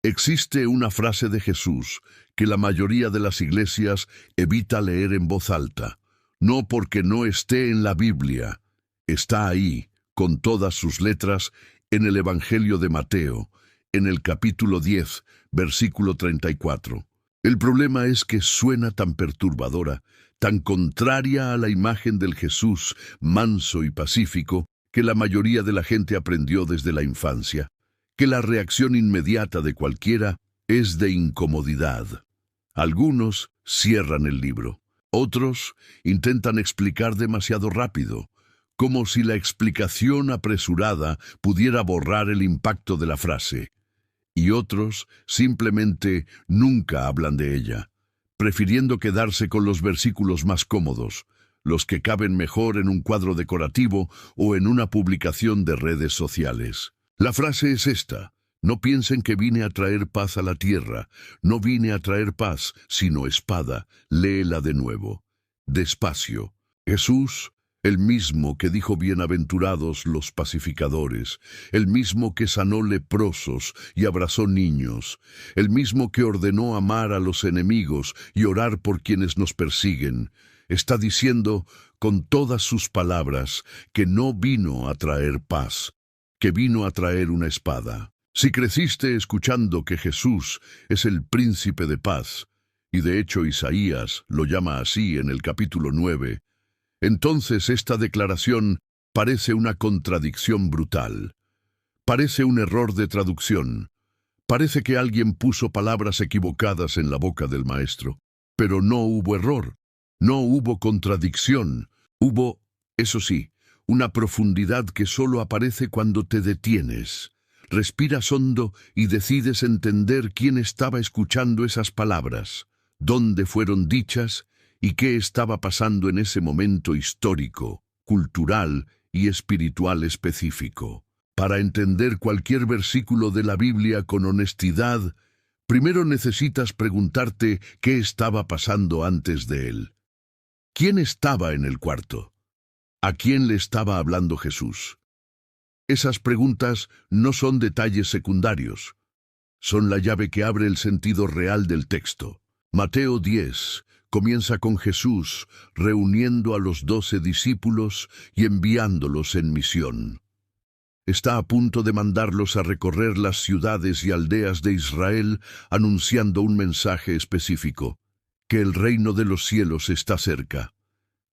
Existe una frase de Jesús que la mayoría de las iglesias evita leer en voz alta, no porque no esté en la Biblia, está ahí, con todas sus letras, en el Evangelio de Mateo, en el capítulo 10, versículo 34. El problema es que suena tan perturbadora, tan contraria a la imagen del Jesús manso y pacífico que la mayoría de la gente aprendió desde la infancia, que la reacción inmediata de cualquiera es de incomodidad. Algunos cierran el libro, otros intentan explicar demasiado rápido, como si la explicación apresurada pudiera borrar el impacto de la frase, y otros simplemente nunca hablan de ella, prefiriendo quedarse con los versículos más cómodos, los que caben mejor en un cuadro decorativo o en una publicación de redes sociales. La frase es esta: no piensen que vine a traer paz a la tierra, no vine a traer paz, sino espada. Léela de nuevo, despacio. Jesús, el mismo que dijo bienaventurados los pacificadores, el mismo que sanó leprosos y abrazó niños, el mismo que ordenó amar a los enemigos y orar por quienes nos persiguen, está diciendo con todas sus palabras que no vino a traer paz, que vino a traer una espada. Si creciste escuchando que Jesús es el príncipe de paz, y de hecho Isaías lo llama así en el capítulo 9, entonces esta declaración parece una contradicción brutal. Parece un error de traducción. Parece que alguien puso palabras equivocadas en la boca del maestro. Pero no hubo error, no hubo contradicción. Hubo, eso sí, una profundidad que solo aparece cuando te detienes. Respiras hondo y decides entender quién estaba escuchando esas palabras, dónde fueron dichas y qué estaba pasando en ese momento histórico, cultural y espiritual específico. Para entender cualquier versículo de la Biblia con honestidad, primero necesitas preguntarte qué estaba pasando antes de él. ¿Quién estaba en el cuarto? ¿A quién le estaba hablando Jesús? Esas preguntas no son detalles secundarios. Son la llave que abre el sentido real del texto. Mateo 10 comienza con Jesús reuniendo a los 12 discípulos y enviándolos en misión. Está a punto de mandarlos a recorrer las ciudades y aldeas de Israel anunciando un mensaje específico, que el reino de los cielos está cerca.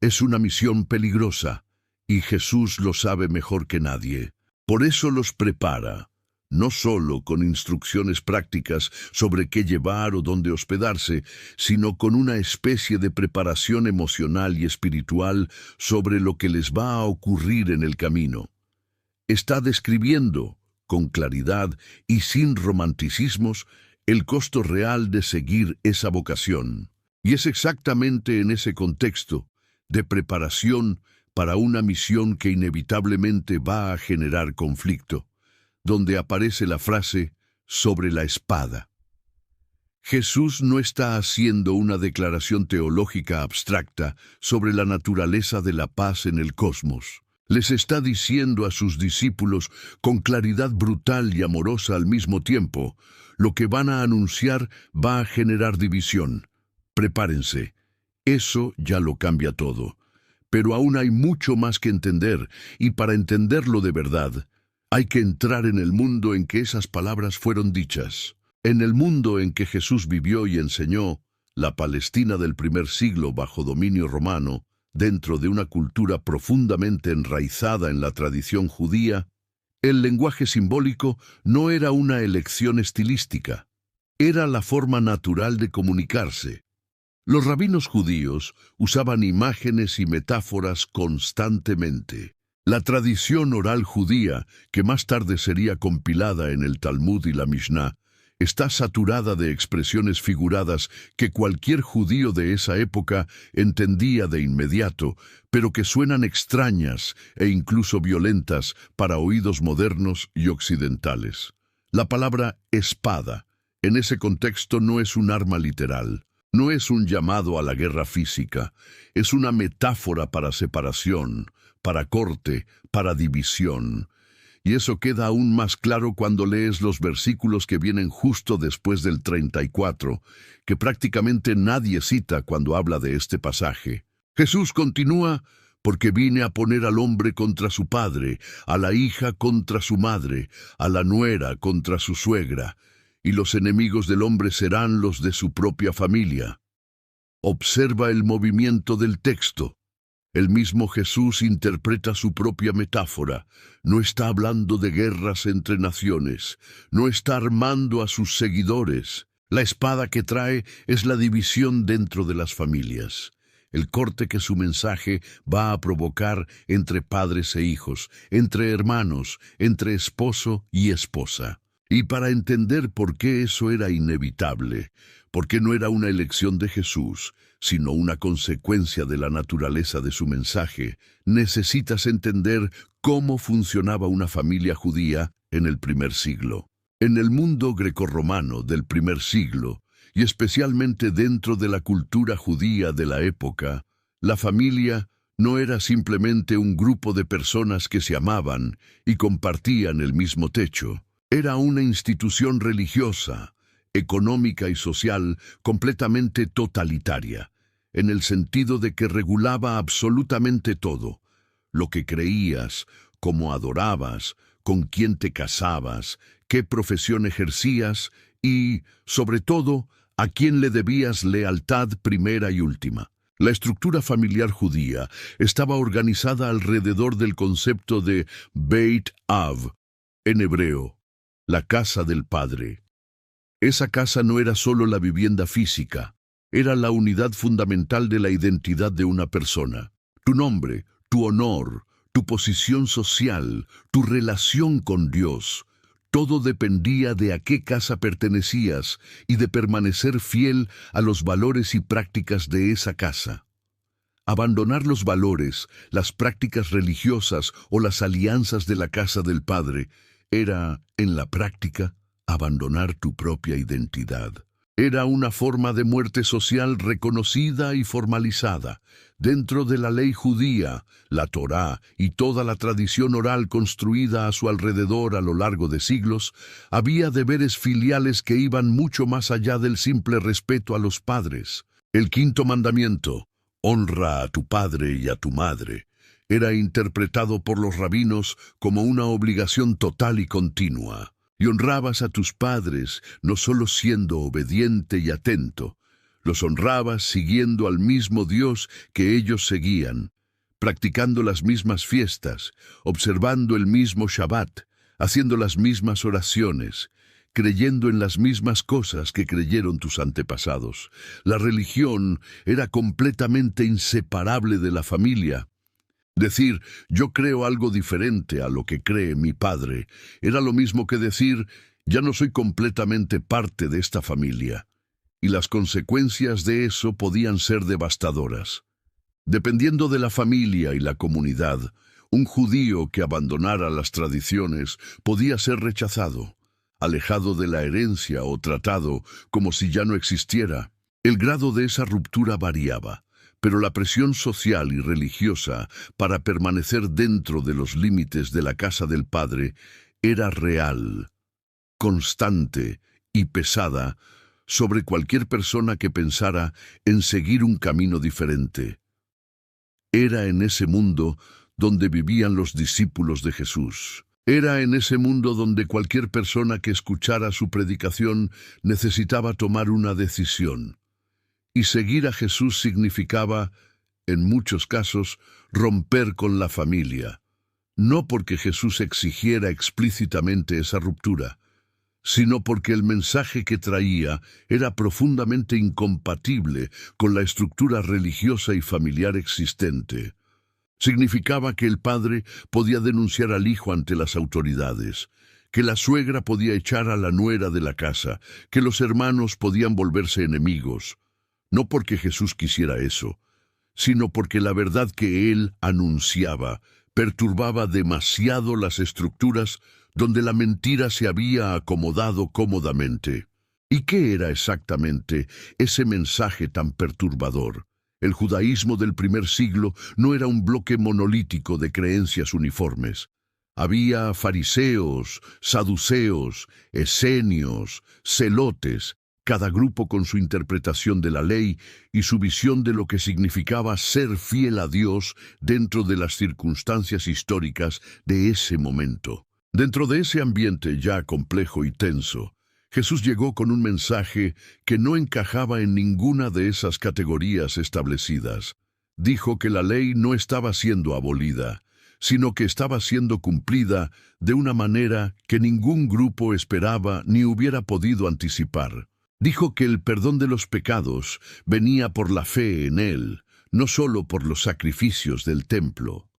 Es una misión peligrosa, y Jesús lo sabe mejor que nadie. Por eso los prepara, no solo con instrucciones prácticas sobre qué llevar o dónde hospedarse, sino con una especie de preparación emocional y espiritual sobre lo que les va a ocurrir en el camino. Está describiendo, con claridad y sin romanticismos, el costo real de seguir esa vocación. Y es exactamente en ese contexto de preparación para una misión que inevitablemente va a generar conflicto, donde aparece la frase sobre la espada. Jesús no está haciendo una declaración teológica abstracta sobre la naturaleza de la paz en el cosmos. Les está diciendo a sus discípulos con claridad brutal y amorosa al mismo tiempo: lo que van a anunciar va a generar división. Prepárense. Eso ya lo cambia todo. Pero aún hay mucho más que entender, y para entenderlo de verdad, hay que entrar en el mundo en que esas palabras fueron dichas. En el mundo en que Jesús vivió y enseñó, la Palestina del primer siglo bajo dominio romano, dentro de una cultura profundamente enraizada en la tradición judía, el lenguaje simbólico no era una elección estilística, era la forma natural de comunicarse. Los rabinos judíos usaban imágenes y metáforas constantemente. La tradición oral judía, que más tarde sería compilada en el Talmud y la Mishnah, está saturada de expresiones figuradas que cualquier judío de esa época entendía de inmediato, pero que suenan extrañas e incluso violentas para oídos modernos y occidentales. La palabra espada, en ese contexto, no es un arma literal. No es un llamado a la guerra física, es una metáfora para separación, para corte, para división. Y eso queda aún más claro cuando lees los versículos que vienen justo después del 34, que prácticamente nadie cita cuando habla de este pasaje. Jesús continúa: porque vine a poner al hombre contra su padre, a la hija contra su madre, a la nuera contra su suegra, y los enemigos del hombre serán los de su propia familia. Observa el movimiento del texto. El mismo Jesús interpreta su propia metáfora. No está hablando de guerras entre naciones, no está armando a sus seguidores. La espada que trae es la división dentro de las familias, el corte que su mensaje va a provocar entre padres e hijos, entre hermanos, entre esposo y esposa. Y para entender por qué eso era inevitable, por qué no era una elección de Jesús, sino una consecuencia de la naturaleza de su mensaje, necesitas entender cómo funcionaba una familia judía en el primer siglo. En el mundo grecorromano del primer siglo, y especialmente dentro de la cultura judía de la época, la familia no era simplemente un grupo de personas que se amaban y compartían el mismo techo. Era una institución religiosa, económica y social completamente totalitaria, en el sentido de que regulaba absolutamente todo: lo que creías, cómo adorabas, con quién te casabas, qué profesión ejercías y, sobre todo, a quién le debías lealtad primera y última. La estructura familiar judía estaba organizada alrededor del concepto de Beit Av, en hebreo, la casa del Padre. Esa casa no era solo la vivienda física, era la unidad fundamental de la identidad de una persona. Tu nombre, tu honor, tu posición social, tu relación con Dios, todo dependía de a qué casa pertenecías y de permanecer fiel a los valores y prácticas de esa casa. Abandonar los valores, las prácticas religiosas o las alianzas de la casa del Padre era, en la práctica, abandonar tu propia identidad. Era una forma de muerte social reconocida y formalizada. Dentro de la ley judía, la Torá y toda la tradición oral construida a su alrededor a lo largo de siglos, había deberes filiales que iban mucho más allá del simple respeto a los padres. El quinto mandamiento, honra a tu padre y a tu madre, era interpretado por los rabinos como una obligación total y continua. Y honrabas a tus padres no solo siendo obediente y atento, los honrabas siguiendo al mismo Dios que ellos seguían, practicando las mismas fiestas, observando el mismo Shabbat, haciendo las mismas oraciones, creyendo en las mismas cosas que creyeron tus antepasados. La religión era completamente inseparable de la familia. Decir, yo creo algo diferente a lo que cree mi padre, era lo mismo que decir, ya no soy completamente parte de esta familia. Y las consecuencias de eso podían ser devastadoras. Dependiendo de la familia y la comunidad, un judío que abandonara las tradiciones podía ser rechazado, alejado de la herencia o tratado como si ya no existiera. El grado de esa ruptura variaba, pero la presión social y religiosa para permanecer dentro de los límites de la casa del Padre era real, constante y pesada sobre cualquier persona que pensara en seguir un camino diferente. Era en ese mundo donde vivían los discípulos de Jesús. Era en ese mundo donde cualquier persona que escuchara su predicación necesitaba tomar una decisión. Y seguir a Jesús significaba, en muchos casos, romper con la familia. No porque Jesús exigiera explícitamente esa ruptura, sino porque el mensaje que traía era profundamente incompatible con la estructura religiosa y familiar existente. Significaba que el padre podía denunciar al hijo ante las autoridades, que la suegra podía echar a la nuera de la casa, que los hermanos podían volverse enemigos. No porque Jesús quisiera eso, sino porque la verdad que él anunciaba perturbaba demasiado las estructuras donde la mentira se había acomodado cómodamente. ¿Y qué era exactamente ese mensaje tan perturbador? El judaísmo del primer siglo no era un bloque monolítico de creencias uniformes. Había fariseos, saduceos, esenios, celotes, cada grupo con su interpretación de la ley y su visión de lo que significaba ser fiel a Dios dentro de las circunstancias históricas de ese momento. Dentro de ese ambiente ya complejo y tenso, Jesús llegó con un mensaje que no encajaba en ninguna de esas categorías establecidas. Dijo que la ley no estaba siendo abolida, sino que estaba siendo cumplida de una manera que ningún grupo esperaba ni hubiera podido anticipar. Dijo que el perdón de los pecados venía por la fe en Él, no solo por los sacrificios del templo.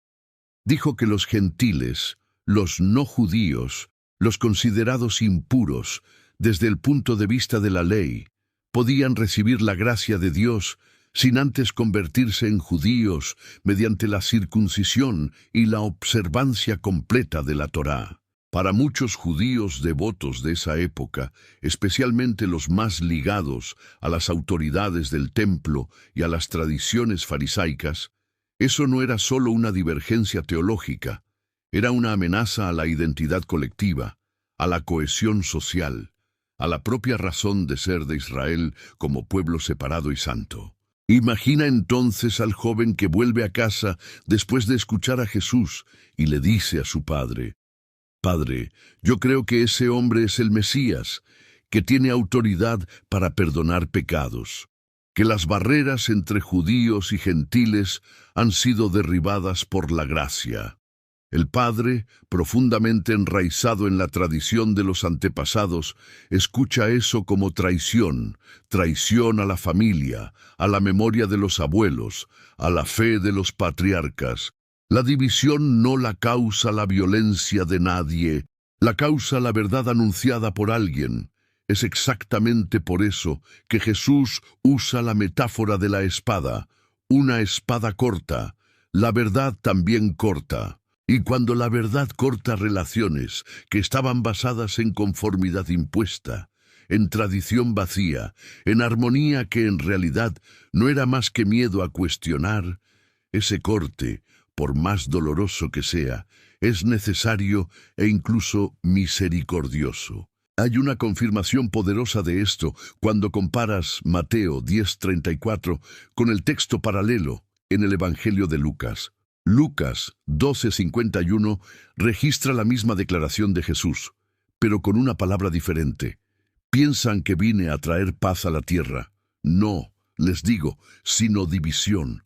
Dijo que los gentiles, los no judíos, los considerados impuros, desde el punto de vista de la ley, podían recibir la gracia de Dios sin antes convertirse en judíos mediante la circuncisión y la observancia completa de la Torá. Para muchos judíos devotos de esa época, especialmente los más ligados a las autoridades del templo y a las tradiciones farisaicas, eso no era solo una divergencia teológica, era una amenaza a la identidad colectiva, a la cohesión social, a la propia razón de ser de Israel como pueblo separado y santo. Imagina entonces al joven que vuelve a casa después de escuchar a Jesús y le dice a su padre: «Padre, yo creo que ese hombre es el Mesías, que tiene autoridad para perdonar pecados, que las barreras entre judíos y gentiles han sido derribadas por la gracia». El padre, profundamente enraizado en la tradición de los antepasados, escucha eso como traición, traición a la familia, a la memoria de los abuelos, a la fe de los patriarcas. La división no la causa la violencia de nadie, la causa la verdad anunciada por alguien. Es exactamente por eso que Jesús usa la metáfora de la espada, una espada corta. La verdad también corta. Y cuando la verdad corta relaciones que estaban basadas en conformidad impuesta, en tradición vacía, en armonía que en realidad no era más que miedo a cuestionar, ese corte, por más doloroso que sea, es necesario e incluso misericordioso. Hay una confirmación poderosa de esto cuando comparas Mateo 10:34 con el texto paralelo en el Evangelio de Lucas. Lucas 12:51 registra la misma declaración de Jesús, pero con una palabra diferente. Piensan que vine a traer paz a la tierra. No, les digo, sino división.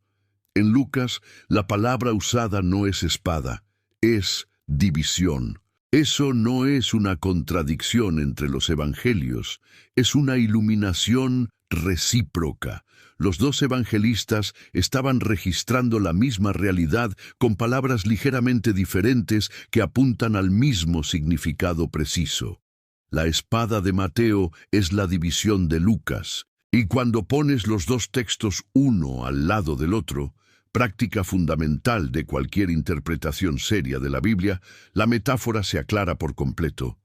En Lucas, la palabra usada no es espada, es división. Eso no es una contradicción entre los evangelios, es una iluminación recíproca. Los dos evangelistas estaban registrando la misma realidad con palabras ligeramente diferentes que apuntan al mismo significado preciso. La espada de Mateo es la división de Lucas, y cuando pones los dos textos uno al lado del otro, práctica fundamental de cualquier interpretación seria de la Biblia, la metáfora se aclara por completo.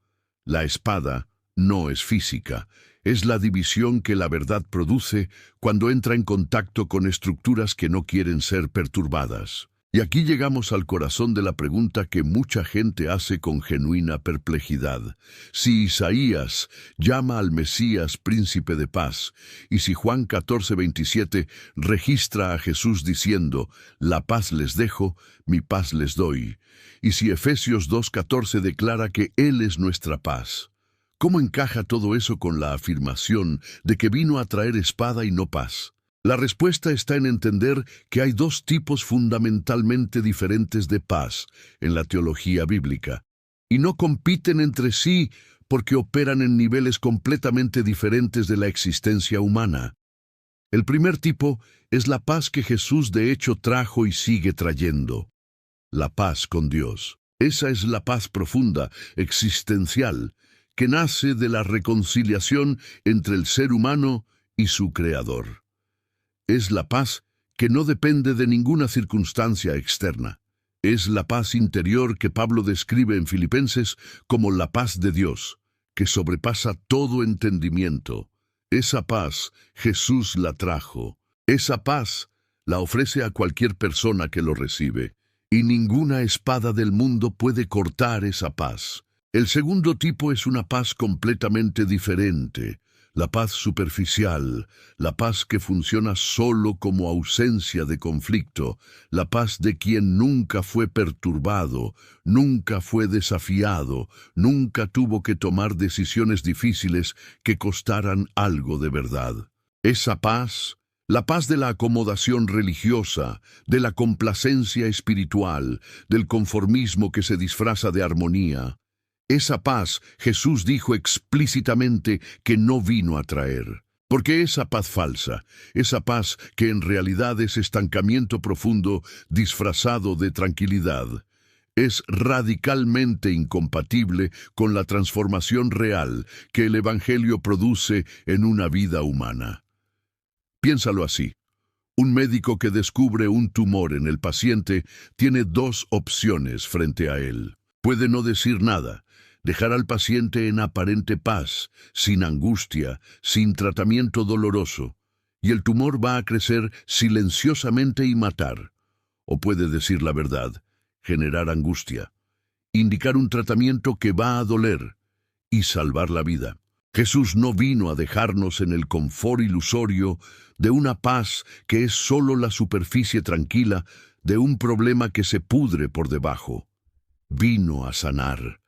La espada no es física, es la división que la verdad produce cuando entra en contacto con estructuras que no quieren ser perturbadas. Y aquí llegamos al corazón de la pregunta que mucha gente hace con genuina perplejidad. Si Isaías llama al Mesías príncipe de paz, y si Juan 14:27 registra a Jesús diciendo, «La paz les dejo, mi paz les doy», y si Efesios 2:14 declara que Él es nuestra paz, ¿cómo encaja todo eso con la afirmación de que vino a traer espada y no paz? La respuesta está en entender que hay dos tipos fundamentalmente diferentes de paz en la teología bíblica, y no compiten entre sí porque operan en niveles completamente diferentes de la existencia humana. El primer tipo es la paz que Jesús de hecho trajo y sigue trayendo, la paz con Dios. Esa es la paz profunda, existencial, que nace de la reconciliación entre el ser humano y su Creador. Es la paz que no depende de ninguna circunstancia externa. Es la paz interior que Pablo describe en Filipenses como la paz de Dios, que sobrepasa todo entendimiento. Esa paz Jesús la trajo. Esa paz la ofrece a cualquier persona que lo recibe. y ninguna espada del mundo puede cortar esa paz. El segundo tipo es una paz completamente diferente, la paz superficial, la paz que funciona solo como ausencia de conflicto, la paz de quien nunca fue perturbado, nunca fue desafiado, nunca tuvo que tomar decisiones difíciles que costaran algo de verdad. Esa paz, la paz de la acomodación religiosa, de la complacencia espiritual, del conformismo que se disfraza de armonía, esa paz Jesús dijo explícitamente que no vino a traer. Porque esa paz falsa, esa paz que en realidad es estancamiento profundo disfrazado de tranquilidad, es radicalmente incompatible con la transformación real que el Evangelio produce en una vida humana. Piénsalo así. Un médico que descubre un tumor en el paciente tiene dos opciones frente a él. Puede no decir nada, dejar al paciente en aparente paz, sin angustia, sin tratamiento doloroso, y el tumor va a crecer silenciosamente y matar. O puede decir la verdad, generar angustia, indicar un tratamiento que va a doler y salvar la vida. Jesús no vino a dejarnos en el confort ilusorio de una paz que es solo la superficie tranquila de un problema que se pudre por debajo. Vino a sanar.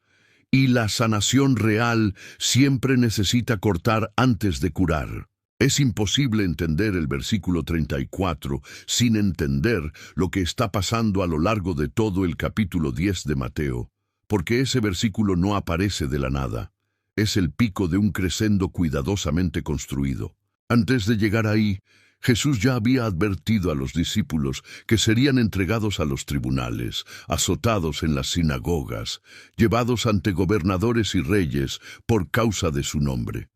Y la sanación real siempre necesita cortar antes de curar. Es imposible entender el versículo 34 sin entender lo que está pasando a lo largo de todo el capítulo 10 de Mateo, porque ese versículo no aparece de la nada. Es el pico de un crescendo cuidadosamente construido. Antes de llegar ahí, Jesús ya había advertido a los discípulos que serían entregados a los tribunales, azotados en las sinagogas, llevados ante gobernadores y reyes por causa de su nombre.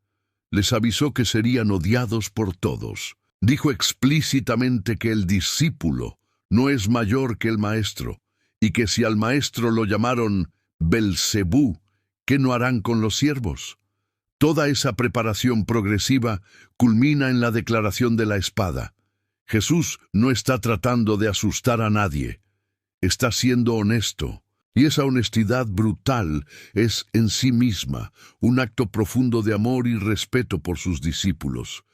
Les avisó que serían odiados por todos. Dijo explícitamente que el discípulo no es mayor que el maestro, y que si al maestro lo llamaron Belcebú, ¿qué no harán con los siervos? Toda esa preparación progresiva culmina en la declaración de la espada. Jesús no está tratando de asustar a nadie. Está siendo honesto. Y esa honestidad brutal es en sí misma un acto profundo de amor y respeto por sus discípulos.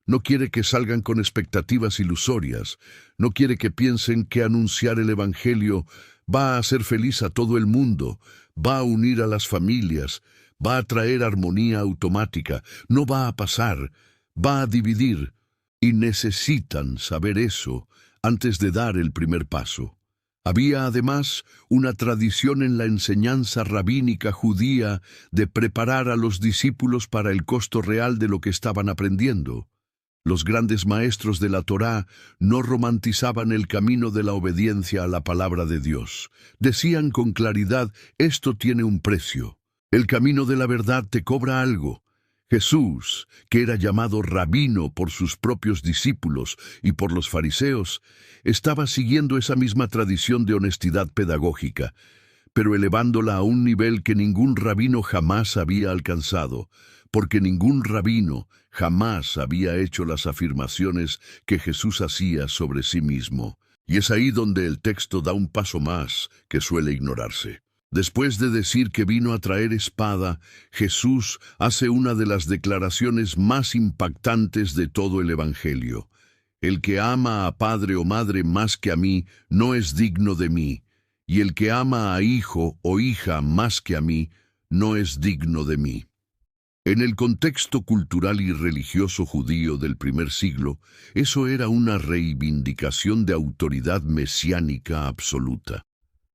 No quiere que salgan con expectativas ilusorias. No quiere que piensen que anunciar el Evangelio va a hacer feliz a todo el mundo, va a unir a las familias, va a traer armonía automática. No va a pasar, va a dividir. Y necesitan saber eso antes de dar el primer paso. Había además una tradición en la enseñanza rabínica judía de preparar a los discípulos para el costo real de lo que estaban aprendiendo. Los grandes maestros de la Torá no romantizaban el camino de la obediencia a la palabra de Dios. Decían con claridad, esto tiene un precio. El camino de la verdad te cobra algo. Jesús, que era llamado rabino por sus propios discípulos y por los fariseos, estaba siguiendo esa misma tradición de honestidad pedagógica, pero elevándola a un nivel que ningún rabino jamás había alcanzado, porque ningún rabino jamás había hecho las afirmaciones que Jesús hacía sobre sí mismo. Y es ahí donde el texto da un paso más que suele ignorarse. Después de decir que vino a traer espada, Jesús hace una de las declaraciones más impactantes de todo el Evangelio. El que ama a padre o madre más que a mí no es digno de mí, y el que ama a hijo o hija más que a mí no es digno de mí. En el contexto cultural y religioso judío del primer siglo, eso era una reivindicación de autoridad mesiánica absoluta.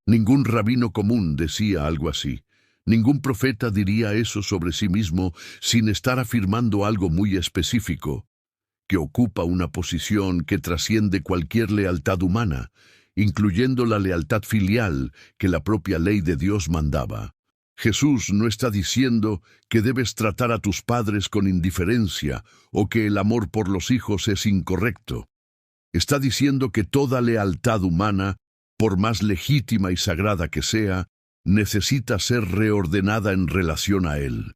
Ningún rabino común decía algo así. Ningún profeta diría eso sobre sí mismo sin estar afirmando algo muy específico, que ocupa una posición que trasciende cualquier lealtad humana, incluyendo la lealtad filial que la propia ley de Dios mandaba. Jesús no está diciendo que debes tratar a tus padres con indiferencia o que el amor por los hijos es incorrecto. Está diciendo que toda lealtad humana, por más legítima y sagrada que sea, necesita ser reordenada en relación a Él.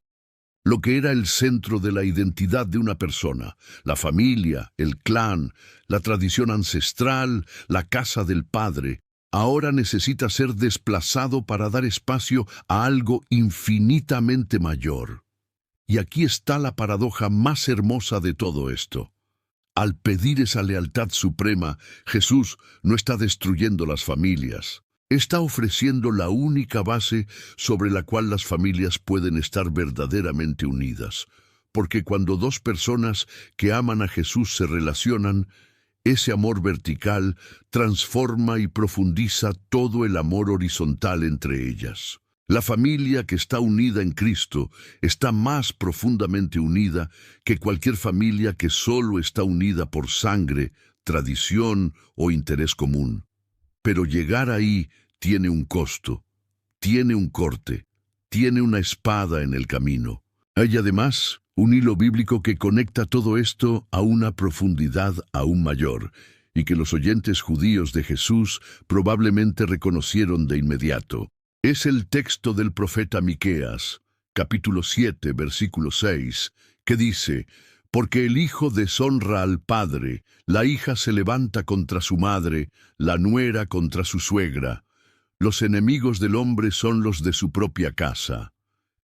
Lo que era el centro de la identidad de una persona, la familia, el clan, la tradición ancestral, la casa del padre, ahora necesita ser desplazado para dar espacio a algo infinitamente mayor. Y aquí está la paradoja más hermosa de todo esto. Al pedir esa lealtad suprema, Jesús no está destruyendo las familias. Está ofreciendo la única base sobre la cual las familias pueden estar verdaderamente unidas. Porque cuando dos personas que aman a Jesús se relacionan, ese amor vertical transforma y profundiza todo el amor horizontal entre ellas. La familia que está unida en Cristo está más profundamente unida que cualquier familia que solo está unida por sangre, tradición o interés común. Pero llegar ahí tiene un costo, tiene un corte, tiene una espada en el camino. Hay además un hilo bíblico que conecta todo esto a una profundidad aún mayor, y que los oyentes judíos de Jesús probablemente reconocieron de inmediato. Es el texto del profeta Miqueas, capítulo 7, versículo 6, que dice: «Porque el hijo deshonra al padre, la hija se levanta contra su madre, la nuera contra su suegra. Los enemigos del hombre son los de su propia casa».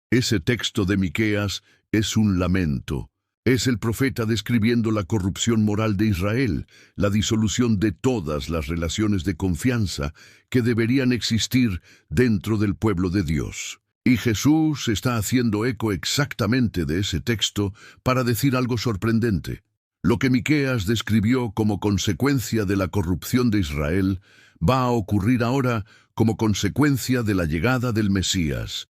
Ese texto de Miqueas es un lamento. Es el profeta describiendo la corrupción moral de Israel, la disolución de todas las relaciones de confianza que deberían existir dentro del pueblo de Dios. Y Jesús está haciendo eco exactamente de ese texto para decir algo sorprendente. Lo que Miqueas describió como consecuencia de la corrupción de Israel va a ocurrir ahora como consecuencia de la llegada del Mesías.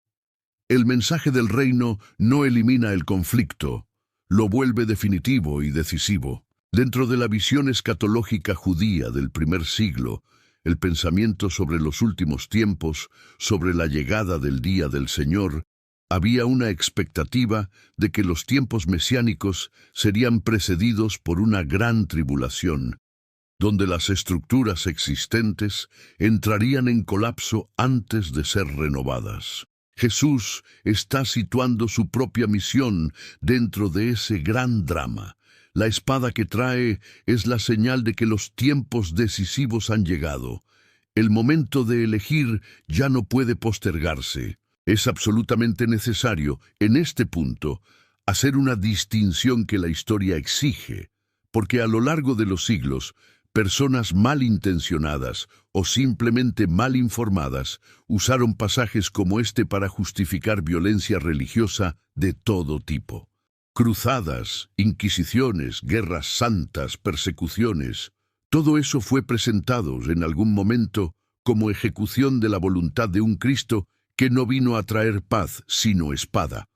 El mensaje del reino no elimina el conflicto, lo vuelve definitivo y decisivo. Dentro de la visión escatológica judía del primer siglo, el pensamiento sobre los últimos tiempos, sobre la llegada del día del Señor, había una expectativa de que los tiempos mesiánicos serían precedidos por una gran tribulación, donde las estructuras existentes entrarían en colapso antes de ser renovadas. Jesús está situando su propia misión dentro de ese gran drama. La espada que trae es la señal de que los tiempos decisivos han llegado. El momento de elegir ya no puede postergarse. Es absolutamente necesario, en este punto, hacer una distinción que la historia exige, porque a lo largo de los siglos, personas malintencionadas o simplemente mal informadas usaron pasajes como este para justificar violencia religiosa de todo tipo. Cruzadas, inquisiciones, guerras santas, persecuciones, todo eso fue presentado en algún momento como ejecución de la voluntad de un Cristo que no vino a traer paz, sino espada.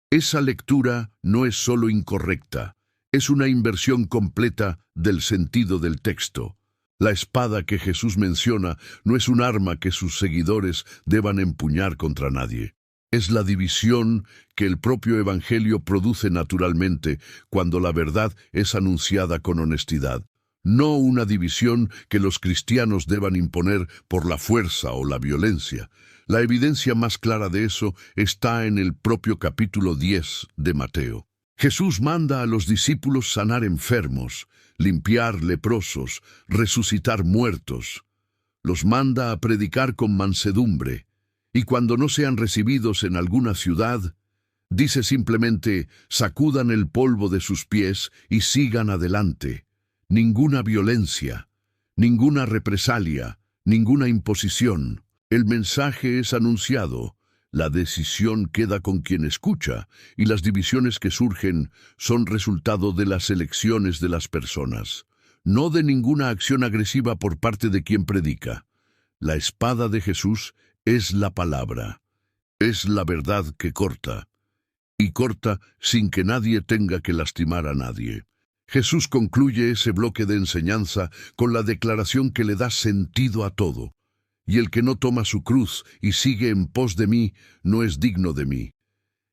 Esa lectura no es solo incorrecta, es una inversión completa del sentido del texto. La espada que Jesús menciona no es un arma que sus seguidores deban empuñar contra nadie. Es la división que el propio Evangelio produce naturalmente cuando la verdad es anunciada con honestidad. No una división que los cristianos deban imponer por la fuerza o la violencia. La evidencia más clara de eso está en el propio capítulo 10 de Mateo. Jesús manda a los discípulos sanar enfermos, limpiar leprosos, resucitar muertos. Los manda a predicar con mansedumbre, y cuando no sean recibidos en alguna ciudad, dice simplemente: sacudan el polvo de sus pies y sigan adelante. Ninguna violencia, ninguna represalia, ninguna imposición. El mensaje es anunciado. La decisión queda con quien escucha, y las divisiones que surgen son resultado de las elecciones de las personas, no de ninguna acción agresiva por parte de quien predica. La espada de Jesús es la palabra, es la verdad que corta, y corta sin que nadie tenga que lastimar a nadie. Jesús concluye ese bloque de enseñanza con la declaración que le da sentido a todo. Y el que no toma su cruz y sigue en pos de mí, no es digno de mí.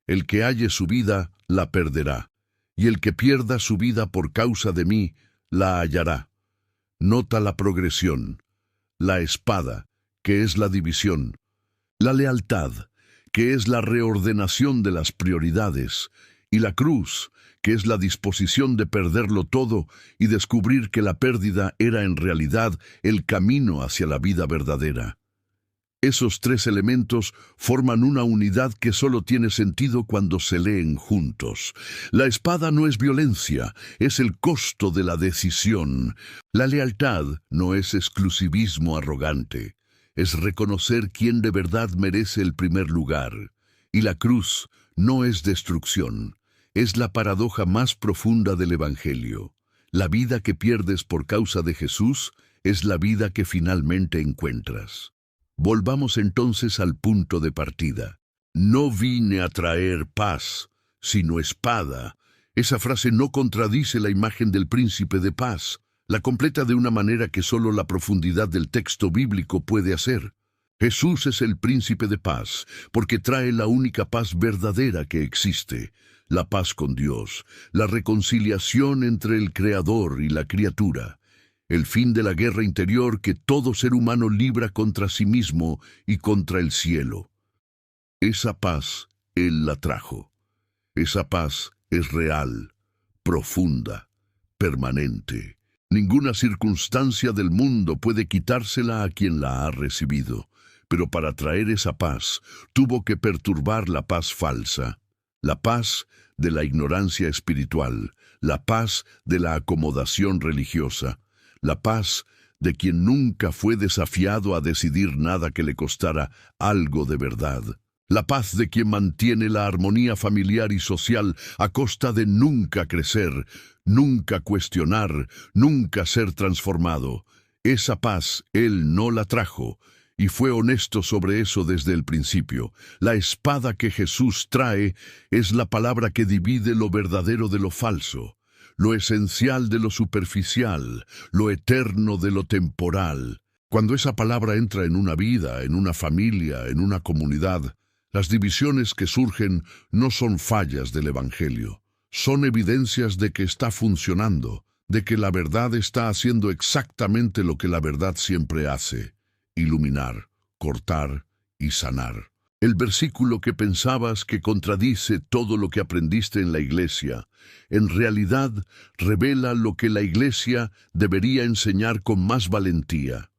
El que halle su vida, la perderá, y el que pierda su vida por causa de mí, la hallará. Nota la progresión. La espada, que es la división. La lealtad, que es la reordenación de las prioridades. y la cruz, que es la disposición de perderlo todo y descubrir que la pérdida era en realidad el camino hacia la vida verdadera. Esos tres elementos forman una unidad que solo tiene sentido cuando se leen juntos. La espada no es violencia, es el costo de la decisión. La lealtad no es exclusivismo arrogante, es reconocer quién de verdad merece el primer lugar. Y la cruz no es destrucción, es la paradoja más profunda del Evangelio. La vida que pierdes por causa de Jesús es la vida que finalmente encuentras. Volvamos entonces al punto de partida. No vine a traer paz, sino espada. Esa frase no contradice la imagen del príncipe de paz, la completa de una manera que solo la profundidad del texto bíblico puede hacer. Jesús es el príncipe de paz, porque trae la única paz verdadera que existe, la paz con Dios, la reconciliación entre el Creador y la criatura, el fin de la guerra interior que todo ser humano libra contra sí mismo y contra el cielo. Esa paz Él la trajo. Esa paz es real, profunda, permanente. Ninguna circunstancia del mundo puede quitársela a quien la ha recibido. Pero para traer esa paz, tuvo que perturbar la paz falsa, la paz de la ignorancia espiritual, la paz de la acomodación religiosa, la paz de quien nunca fue desafiado a decidir nada que le costara algo de verdad, la paz de quien mantiene la armonía familiar y social a costa de nunca crecer, nunca cuestionar, nunca ser transformado. Esa paz Él no la trajo, y fue honesto sobre eso desde el principio. La espada que Jesús trae es la palabra que divide lo verdadero de lo falso, lo esencial de lo superficial, lo eterno de lo temporal. Cuando esa palabra entra en una vida, en una familia, en una comunidad, las divisiones que surgen no son fallas del Evangelio, son evidencias de que está funcionando, de que la verdad está haciendo exactamente lo que la verdad siempre hace: iluminar, cortar y sanar. El versículo que pensabas que contradice todo lo que aprendiste en la iglesia, en realidad revela lo que la iglesia debería enseñar con más valentía: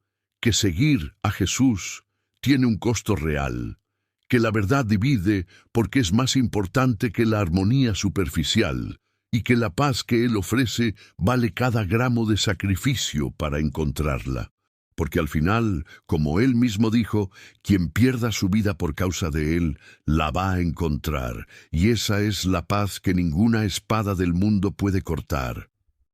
que seguir a Jesús tiene un costo real, que la verdad divide porque es más importante que la armonía superficial, y que la paz que Él ofrece vale cada gramo de sacrificio para encontrarla. Porque al final, como Él mismo dijo, quien pierda su vida por causa de Él, la va a encontrar, y esa es la paz que ninguna espada del mundo puede cortar.